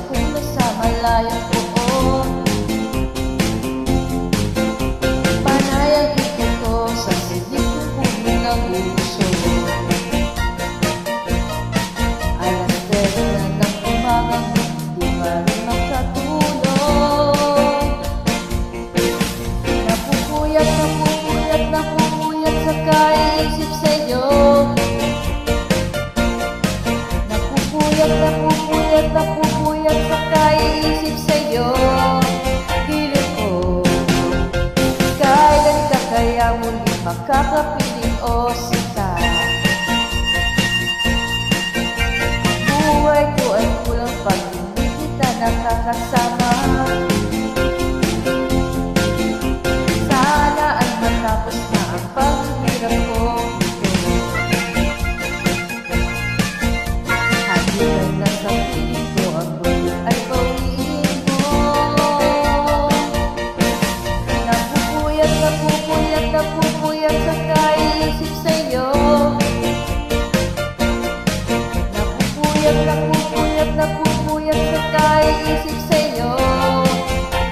kung nasa malayong poon. Panay ang ikot ko sa silid kong puno ng uso. Alas 3 na ng umagang di maaaring makatulog. Napupuyat, napupuyat, napupuyat sa kaisip sa'yo. Napupuyat, napupuyat, napupuyat sa kaisip sa'yo. Piling ko, kailan ka kaya muli makakapiling o sikat? Buhay ko ay kulang pag hindi kita nakakasama. Sana ay matapos na ang paghihirap ko. Hanggang nasa piling ko ang gulo ay bawiin mo. Napupuyat, napupuyat, napupuyat sa kaisip sa'yo. Napupuyat, napupuyat, napupuyat sa kaisip sa'yo.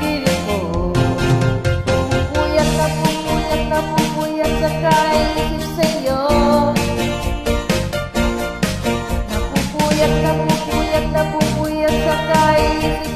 Piling ko, napupuyat, napupuyat, napupuyat sa kaisip sa'yo. Napupuyat, napupuyat, napupuyat sa kaisip